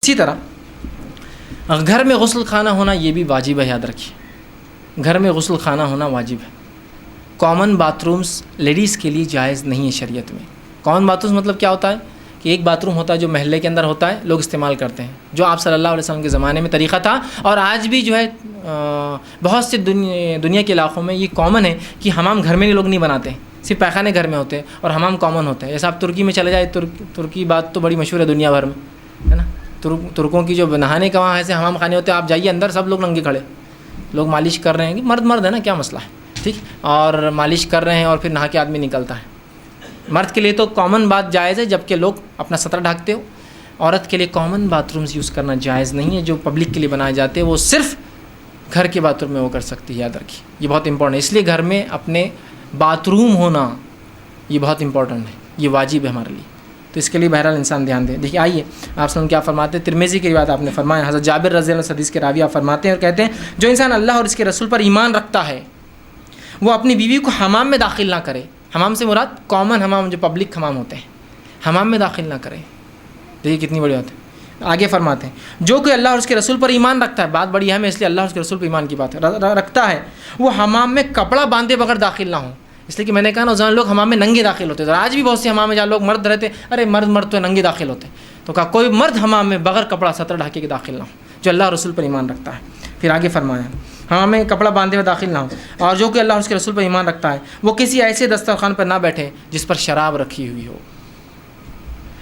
اسی طرح گھر میں غسل خانہ ہونا یہ بھی واجب ہے، یاد رکھیے، گھر میں غسل خانہ ہونا واجب ہے۔ کامن باتھ رومز لیڈیز کے لیے جائز نہیں ہے شریعت میں۔ کامن باتھ رومز مطلب کیا ہوتا ہے کہ ایک باتھ روم ہوتا ہے جو محلے کے اندر ہوتا ہے، لوگ استعمال کرتے ہیں، جو آپ صلی اللہ علیہ وسلم کے زمانے میں طریقہ تھا، اور آج بھی جو ہے بہت سے دنیا کے علاقوں میں یہ کامن ہے کہ حمام گھر میں لوگ نہیں بناتے ہیں، صرف پیخانے گھر میں ہوتے ہیں اور حمام کامن ہوتے ہیں۔ جیسا آپ ترکی میں چلے جائے، ترکی بات تو بڑی مشہور ہے دنیا بھر میں، ہے نا۔ ترکوں کی جو نہانے کا وہاں ایسے حمام خانے ہوتے ہیں، آپ جائیے اندر سب لوگ ننگے کھڑے، لوگ مالش کر رہے ہیں، کہ مرد ہے نا، کیا مسئلہ ہے، ٹھیک، اور مالش کر رہے ہیں اور پھر نہا کے آدمی نکلتا ہے۔ مرد کے لیے تو کامن بات جائز ہے جبکہ لوگ اپنا سطر ڈھانکتے ہو، عورت کے لیے کامن باتھ رومز یوز کرنا جائز نہیں ہے، جو پبلک کے لیے بنائے جاتے ہیں وہ صرف گھر کے باتھ روم میں وہ کر سکتی ہے، یاد رکھیے، یہ بہت امپورٹنٹ ہے۔ اس لیے گھر میں اپنے باتھ روم ہونا یہ بہت امپورٹنٹ ہے، یہ واجب ہے ہمارے لیے، تو اس کے لیے بہرحال انسان دھیان دے۔ دیکھیے آئیے آپ سے کیا فرماتے ہیں، ترمذی کی روایت آپ نے فرمایا، حضرت جابر رضی اللہ عنہ حدیث کے راوی آپ فرماتے ہیں اور کہتے ہیں، جو انسان اللہ اور اس کے رسول پر ایمان رکھتا ہے وہ اپنی بیوی کو حمام میں داخل نہ کرے۔ حمام سے مراد کامن حمام، جو پبلک حمام ہوتے ہیں، حمام میں داخل نہ کرے۔ دیکھیے کتنی بڑی بات ہے۔ آگے فرماتے ہیں، جو کوئی اللہ اور اس کے رسول پر ایمان رکھتا ہے، بات بڑی اہم ہے اس لیے اللہ اور اس کے رسول پر ایمان کی بات رکھتا ہے، وہ حمام میں کپڑا باندھے بغیر داخل نہ ہوں۔ اس لیے کہ میں نے کہا نا، زمان لوگ حمام میں ننگے داخل ہوتے ہیں، اور آج بھی بہت سے حمام میں جہاں لوگ مرد رہتے ہیں، ارے مرد تو ننگے داخل ہوتے ہیں، تو کہا کوئی مرد حمام میں بغیر کپڑا سطر ڈھاکے کے داخل نہ ہو، جو اللہ اور رسول پر ایمان رکھتا ہے۔ پھر آگے فرمایا، حمام میں کپڑا باندھے ہوئے داخل نہ ہو، اور جو کہ اللہ اور اس کے رسول پر ایمان رکھتا ہے وہ کسی ایسے دسترخوان پر نہ بیٹھے جس پر شراب رکھی ہوئی ہو۔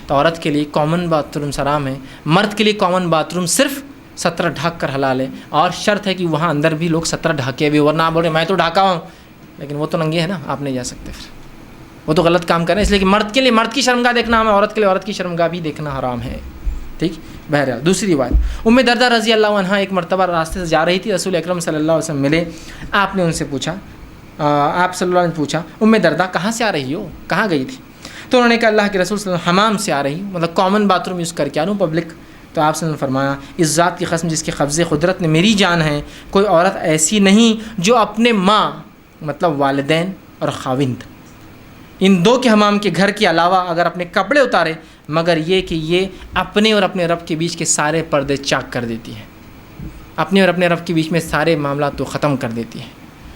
تو عورت کے لیے کامن باتھ روم حرام ہے، مرد کے لیے کامن باتھ روم صرف سطر ڈھک کر حلال ہے، اور شرط ہے کہ وہاں اندر بھی لوگ سطر ڈھاکے ہوئے، ورنہ آپ بول رہے میں تو ڈھاکا ہوں، لیکن وہ تو ننگے ہیں نا، آپ نہیں جا سکتے، پھر وہ تو غلط کام کر رہے ہیں۔ اس لیے کہ مرد کے لیے مرد کی شرمگاہ دیکھنا حرام ہے، عورت کے لیے عورت کی شرمگاہ بھی دیکھنا حرام ہے، ٹھیک۔ بہرحال دوسری بات، ام دردہ رضی اللہ عنہا ایک مرتبہ راستے سے جا رہی تھی، رسول اکرم صلی اللہ علیہ وسلم ملے، آپ نے ان سے پوچھا، آپ صلی اللہ علیہ وسلم نے پوچھا، ام دردہ کہاں سے آ رہی ہو، کہاں گئی تھی؟ تو انہوں نے کہا اللہ کے رسول صلی اللہ علیہ وسلم حمام سے آ رہی، مطلب کامن باتھ روم یوز کر کے آ رہا ہوں، پبلک۔ تو آپ صلی اللہ علیہ وسلم نے فرمایا، اس ذات کی قسم جس کے قبضے قدرت نے میری جان ہے، کوئی عورت ایسی نہیں جو اپنے ماں مطلب والدین اور خاوند ان دو کے حمام کے گھر کے علاوہ اگر اپنے کپڑے اتارے، مگر یہ کہ یہ اپنے اور اپنے رب کے بیچ کے سارے پردے چاک کر دیتی ہے، اپنے اور اپنے رب کے بیچ میں سارے معاملات کو ختم کر دیتی ہے۔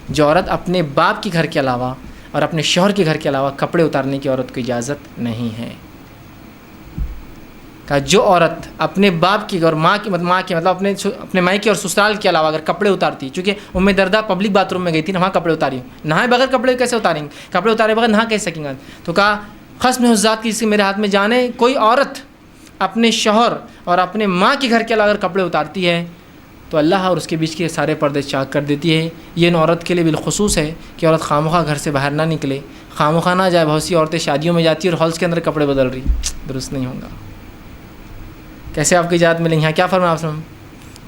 جو عورت اپنے باپ کے گھر کے علاوہ اور اپنے شوہر کے گھر کے علاوہ کپڑے اتارنے کی عورت کو اجازت نہیں ہے۔ کہ جو عورت اپنے باپ کی اور ماں کی مطلب اپنے مائکے اور سسرال کے علاوہ اگر کپڑے اتارتی، چونکہ ام دردہ پبلک باتھ روم میں گئی تھی نا، وہاں کپڑے اتاری، نہائے بغیر کپڑے کیسے اتاریں گے، کپڑے اتارے بغیر نہا کیسے سکیں گے؟ تو کہا قسم ہے اس ذات کی جس کے میرے ہاتھ میں جان ہے، کوئی عورت اپنے شوہر اور اپنے ماں کے گھر کے علاوہ اگر کپڑے اتارتی ہے تو اللہ اور اس کے بیچ کے سارے پردے چاک کر دیتی ہے۔ یہ ان عورت کے لیے بالخصوص ہے کہ عورت خامخواہ گھر سے باہر نہ نکلے، خامخواہ نہ جائے۔ بہت سی عورتیں شادیوں میں جاتی ہیں اور ہالس کے اندر کپڑے بدل رہی، درست نہیں ہوگا۔ کیسے آپ کی اجازت ملیں؟ یہاں کیا فرمایا آپ نے؟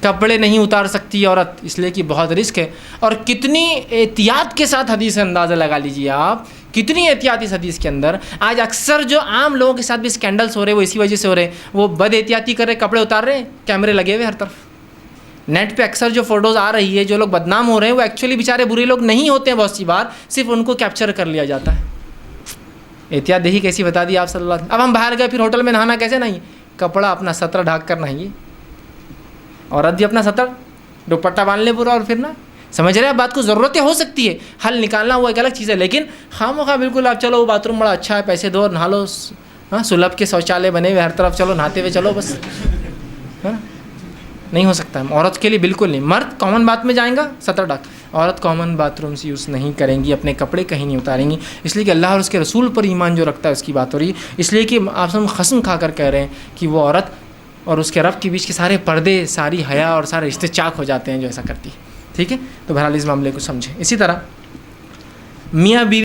کپڑے نہیں اتار سکتی عورت، اس لیے کہ بہت رسک ہے، اور کتنی احتیاط کے ساتھ حدیث اندازہ لگا لیجیے آپ، کتنی احتیاط اس حدیث کے اندر۔ آج اکثر جو عام لوگوں کے ساتھ بھی اسکینڈلس ہو رہے ہیں وہ اسی وجہ سے ہو رہے ہیں، وہ بد احتیاطی کر رہے، کپڑے اتار رہے ہیں، کیمرے لگے ہوئے ہر طرف۔ نیٹ پہ اکثر جو فوٹوز آ رہی ہے، جو لوگ بدنام ہو رہے ہیں وہ ایکچولی بیچارے برے لوگ نہیں ہوتے ہیں، بہت سی بار صرف ان کو کیپچر کر لیا جاتا ہے۔ احتیاط دیکھی کیسی بتا دی آپ صلی اللہ علیہ وسلم۔ اب ہم باہر گئے، پھر ہوٹل میں نہانا کیسے؟ نہیں، کپڑا اپنا سطر ڈھاک کر نہائیے، عورت بھی اپنا سطر دوپٹہ باندھ لے پورا، اور پھر نہ سمجھ رہے ہیں بات کو، ضرورتیں ہو سکتی ہے، حل نکالنا وہ ایک الگ چیز ہے، لیکن خامخواہ بالکل آپ چلو وہ باتھ روم بڑا اچھا ہے، پیسے دو اور نہا لو، سلبھ کے شوچالے بنے ہوئے ہر طرف، چلو نہاتے ہوئے چلو بس، نہیں ہو سکتا ہے۔ عورت کے لیے بالکل نہیں، مرد کامن بات میں جائیں گا سطر ڈھک، عورت کامن باتھ روم سے یوز نہیں کریں گی، اپنے کپڑے کہیں نہیں اتاریں گی، اس لیے کہ اللہ اور اس کے رسول پر ایمان جو رکھتا ہے اس کی بات ہو رہی ہے، اس لیے کہ آپ ہم قسم کھا کر کہہ رہے ہیں کہ وہ عورت اور اس کے رب کے بیچ کے سارے پردے، ساری حیا اور سارے رشتے چاک ہو جاتے ہیں جو ایسا کرتی ہے، ٹھیک ہے۔ تو بہرحال اس معاملے کو سمجھیں۔ اسی طرح میاں بیوی